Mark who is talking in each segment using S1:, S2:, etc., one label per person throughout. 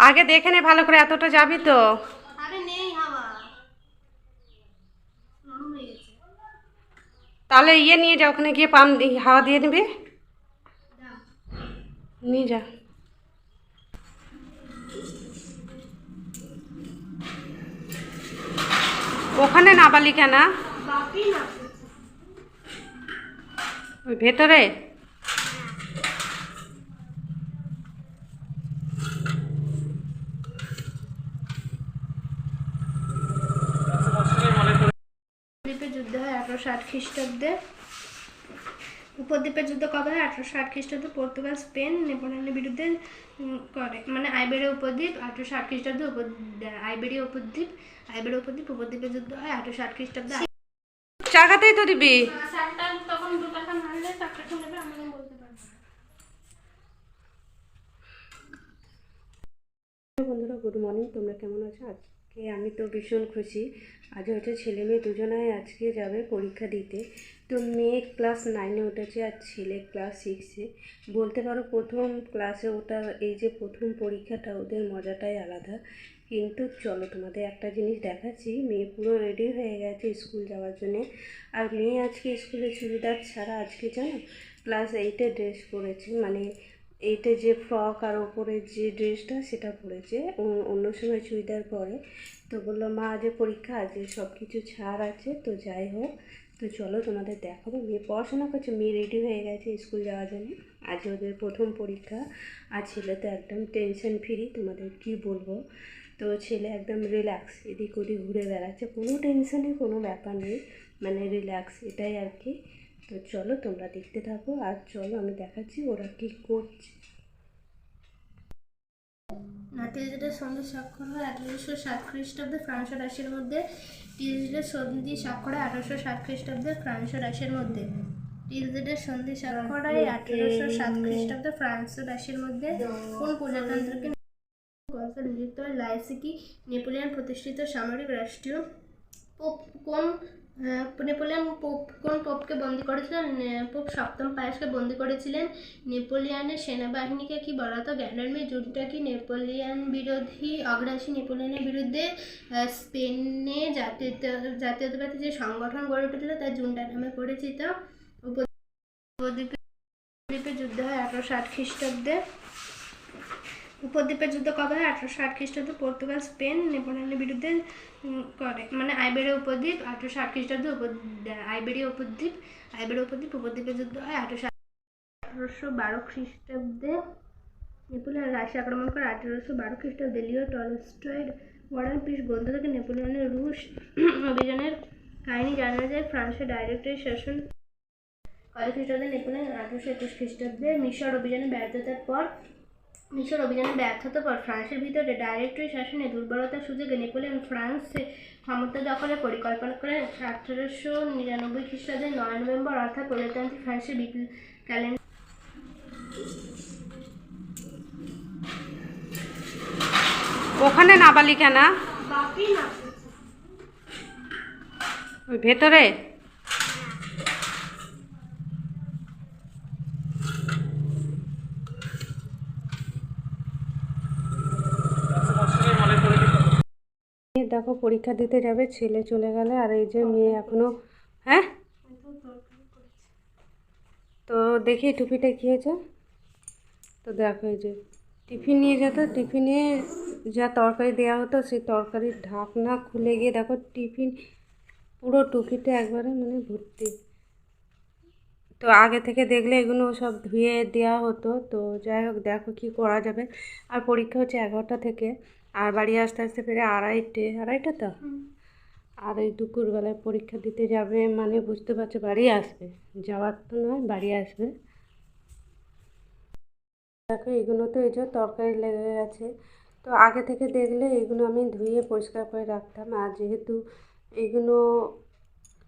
S1: আগে দেখে নে ভালো করে, এতটা যাবি তো?
S2: আরে নেই হাওয়া, নরম হয়ে গেছে।
S1: তাহলে নিয়ে যা, ওখানে গিয়ে পাম্প হাওয়া দিয়ে নিবি।
S2: দাও।
S1: নিয়ে যা। ওখানে নাবালি কেন?
S2: বাপি না।
S1: ওই ভেতরে।
S2: দ্বীপের যুদ্ধ হয় 1860 খ্রিস্টাব্দে। উপদ্বীপের যুদ্ধ কবে হয়? 1860 খ্রিস্টাব্দে। পর্তুগাল স্পেন নেপোলিয়নের বিরুদ্ধে করে, মানে আইবেরিয়া উপদ্বীপ 1860 খ্রিস্টাব্দে। আইবেরিয়া উপদ্বীপ উপদ্বীপের যুদ্ধ হয় 1860 খ্রিস্টাব্দে।
S1: জায়গাতেই তো দিবি।
S2: তখন 2 টাকা মারলে টাকাটা নেবে, আমি বলতে পারবো না।
S1: বন্ধুরা, গুড মর্নিং। তোমরা কেমন আছো? আজকে আমি তো ভীষণ খুশি। আজ হচ্ছে ছেলে মেয়ে দুজনাই আজকে যাবে পরীক্ষা দিতে। তো মেয়ে ক্লাস 9-এ উঠেছে আর ছেলে ক্লাস 6-এ। বলতে পারো প্রথম ক্লাসে ওটা, এই যে প্রথম পরীক্ষাটা, ওদের মজাটাই আলাদা। কিন্তু চলো তোমাদের একটা জিনিস দেখাচ্ছি। মেয়ে পুরো রেডি হয়ে গেছে স্কুল যাওয়ার জন্যে। আর মেয়ে আজকে স্কুলে চুড়িদার ছাড়া, আজকে জানো, ক্লাস 8-এ ড্রেস পরেছে। মানে এইটা যে ফ্রক আর ওপরে যে ড্রেসটা সেটা পরেছে, অন্য সময় চুড়িদার পরে। তো বললো মা আজ পরীক্ষা আছে, সব কিছু ছাড় আছে। তো যাই হোক, তো চলো তোমাদের দেখাবো। মেয়ে পড়াশোনা করছে, মেয়ে রেডি হয়ে গেছে স্কুল যাওয়ার জন্য। আজ ওদের প্রথম পরীক্ষা। আর ছেলে তো একদম টেনশন ফ্রি, তোমাদের কি বলবো। তো ছেলে একদম রিল্যাক্স, এদিক ওদিক ঘুরে বেড়াচ্ছে, কোনো টেনশনে কোনো ব্যাপার নেই, মানে রিল্যাক্স, এটাই আর কি। তো চলো তোমরা দেখতে থাকো, আর চলো আমি দেখাচ্ছি ওরা কি করছে।
S2: টিলজিটের সন্ধি স্বাক্ষর হয় 1860 খ্রিস্টাব্দে ফ্রান্স ও রাশিয়ার মধ্যে। টিলজিটের সন্ধি স্বাক্ষর হয় 1860 খ্রিস্টাব্দে ফ্রান্স ও রাশিয়ার মধ্যে। টিলজিটের সন্ধি স্বাক্ষর হয় 1807 খ্রিস্টাব্দে ফ্রান্স ও রাশিয়ার মধ্যে। কোন প্রজাতন্ত্রকে কনসাল নিযুক্ত হয়? লাইসিকি নেপোলিয়ন প্রতিষ্ঠিত সামরিক রাষ্ট্রীয় পোপ কোন নেপোলিয়ন পোপ কোন পোপকে বন্দী করেছিলেন? পোপ সপ্তম পায়াসকে বন্দী করেছিলেন। নেপোলিয়নের সেনাবাহিনীকে কি বলা হতো? গ্যান্ডার্মি জুনটা কি নেপোলিয়ন বিরোধী অগ্রাসী নেপোলিয়নের বিরুদ্ধে স্পেনে জাতীয়তাবাদী যে সংগঠন গড়ে উঠেছিল তা জুনটা নামে পরিচিত। উপদ্বীপের যুদ্ধ হয় 1860 খ্রিস্টাব্দে। উপদ্বীপের যুদ্ধ কবে হয়? 1860 খ্রিস্টাব্দে। পর্তুগাল স্পেন নেপোলিয়নের বিরুদ্ধে করে, মানে আইবেরিয়া উপদ্বীপ 1860 খ্রিস্টাব্দে। আইবেরিয়া উপদ্বীপ উপদ্বীপের যুদ্ধ হয় 1812 খ্রিস্টাব্দে। নেপোলিয়ন রাশিয়া আক্রমণ করে 1812 খ্রিস্টাব্দে। লিও টলস্টয়ের ওয়ার অ্যান্ড পিস গ্রন্থ থেকে নেপোলিয়নের রুশ অভিযানের কাহিনী জানা যায়। ফ্রান্সের ডাইরেক্টরি শাসন কত খ্রিস্টাব্দে? নেপোলিয়ন 1821 খ্রিস্টাব্দে। মিশর অভিযানের ব্যর্থতার পর ফ্রান্সের ভিতরে ডাইরেক্টরি শাসনে দুর্বলতার সুযোগে নেপোলিয়ন ফ্রান্সে ক্ষমতা দখলের পরিকল্পনা করেন। 1899 খ্রিস্টাব্দে 9 নভেম্বর, অর্থাৎ প্রজাতান্ত্রিক ফ্রান্সের ক্যালেন্ডার।
S1: ওখানে নাবালি কেন?
S2: বাপি না।
S1: ওই ভেতরে। দেখো পরীক্ষা দিতে যাবে, ছেলে চলে গেলে, আর এই যে মেয়ে এখনো। হ্যাঁ, তো দেখি টুপিটা কী হয়েছে। তো দেখো এই যে টিফিন নিয়ে যেত, টিফিনে যা তরকারি দেওয়া হতো সেই তরকারির ঢাকনা খুলে গিয়ে দেখো টিফিন পুরো টুপিতে একবারে মানে ভর্তি। তো আগে থেকে দেখলে এগুলো সব ধুয়ে দেওয়া হতো। তো যাই হোক, দেখো কি করা যাবে। আর পরীক্ষা হচ্ছে 11টা থেকে, আর বাড়ি আসতে আসতে ফিরে আড়াইটা তো। আর এই দুপুরবেলায় পরীক্ষা দিতে যাবে মানে বুঝতে পারছো, বাড়ি আসবে, যাওয়ার তো নয়, বাড়ি আসবে। দেখো এগুলো তো এই যে তরকারি লেগে গেছে। তো আগে থেকে দেখলে এগুলো আমি ধুয়ে পরিষ্কার করে রাখতাম। আর যেহেতু এগুলো,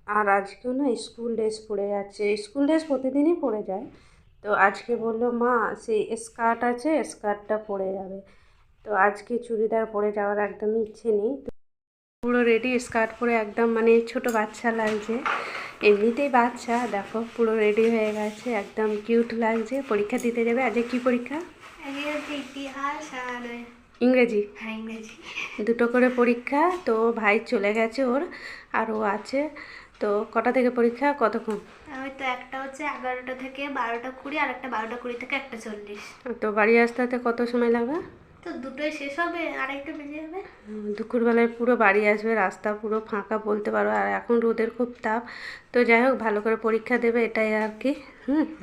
S1: আর আজকেও না স্কুল ড্রেস পরে যাচ্ছে, স্কুল ড্রেস প্রতিদিনই পরে যায়। তো আজকে বললো মা সেই স্কার্ট আছে, স্কার্টটা পরে যাবে। তো আজকে চুড়িদার পরে যাওয়ার একদমই ইচ্ছে নেই। পুরো রেডি, স্কার্ট পরে একদম মানে ছোট বাচ্চা লাগছে। এমনিতেই বাচ্চা, দেখো পুরো রেডি হয়ে গেছে, একদম কিউট লাগছে। পরীক্ষা দিতে যাবে। আজকে কি পরীক্ষা?
S2: ইতিহাস আর
S1: ইংরেজি
S2: হ্যাঁ ইংরেজি।
S1: দুটো করে পরীক্ষা। তো ভাই চলে গেছে ওর, আর ও আছে। তো কটা থেকে পরীক্ষা, কতক্ষণ?
S2: ওই তো একটা হচ্ছে 11টা থেকে 12টা 20, আর একটা 12টা 20 থেকে 1টা 40।
S1: তো বাড়ি আসতে আসতে কত সময় লাগবে?
S2: তো দুটোই শেষ হবে, আর একটা বেজে যাবে।
S1: দুপুরবেলায় পুরো বাড়ি আসবে, রাস্তা পুরো ফাঁকা বলতে পারো, আর এখন রোদের খুব তাপ। তো যাই হোক, ভালো করে পরীক্ষা দেবে, এটাই আর কি।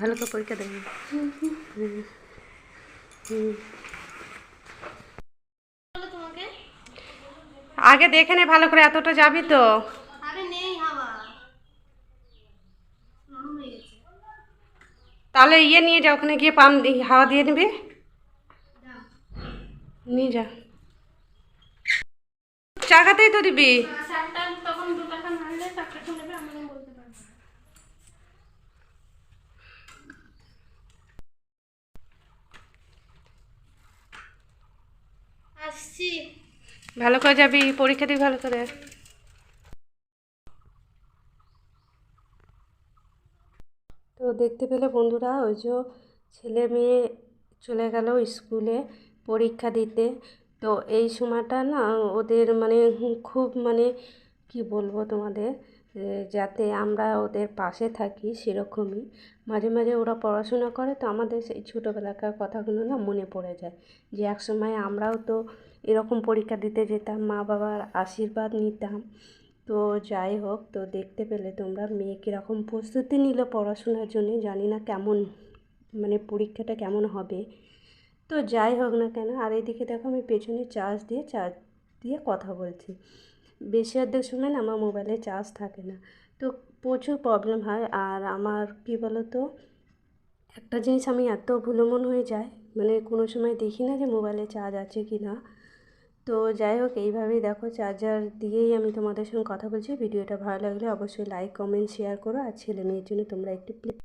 S1: ভালো করে পরীক্ষা দেবে। হুম, হুম।
S2: বলো তোমাকে।
S1: আগে দেখে নে ভালো করে, এতটা যাবি তো।
S2: আরে নেই হাওয়া, নরম হয়ে গেছে।
S1: তাহলে ইয়ে নিয়ে যা, ওখানে গিয়ে পাম্প হাওয়া দিয়ে নিবি,
S2: দাও।
S1: নিয়ে যা। চাকাতেই তো দিবি।
S2: চারটা তখন 2 টাকা মারলে 4টা নেবে, আমাকে বলতে পারবে না। আসছি।
S1: ভালো করে যাবি, পরীক্ষা দিবি ভালো করে। তো দেখতে পেলে বন্ধুরা, ওই যে ছেলে মেয়ে চলে গেল স্কুলে পরীক্ষা দিতে। তো এই সময়টা না ওদের মানে খুব মানে কি বলবো তোমাদের, যাতে আমরা ওদের পাশে থাকি সেরকমই। মাঝে মাঝে ওরা পড়াশোনা করে, তো আমাদের সেই ছোটোবেলাকার কথাগুলো না মনে পড়ে যায়, যে এক সময় আমরাও তো এরকম পরীক্ষা দিতে যেতাম, মা বাবার আশীর্বাদ নিতাম। তো যাই হোক, তো দেখতে পেলে তোমরা মেয়ে কীরকম প্রস্তুতি নিল পড়াশোনার জন্য, জানি না কেমন মানে পরীক্ষাটা কেমন হবে। তো যাই হোক না কেন, আর এদিকে দেখো আমি পেছনে চার্জ দিয়ে কথা বলছি। বেশি অর্ধেক সময় না আমার মোবাইলে চার্জ থাকে না, তো প্রচুর প্রবলেম হয়। আর আমার কী বলো তো, একটা জিনিস আমি এত ভুলোমন হয়ে যায়, মানে কোনো সময় দেখি না যে মোবাইলে চার্জ আছে কি না। তো যাই হোক, এইভাবেই দেখো চার্জার দিয়েই আমি তোমাদের সঙ্গে কথা বলছি। ভিডিওটা ভালো লাগলে অবশ্যই লাইক কমেন্ট শেয়ার করো, আর ছেলে মেয়ের জন্য তোমরা একটু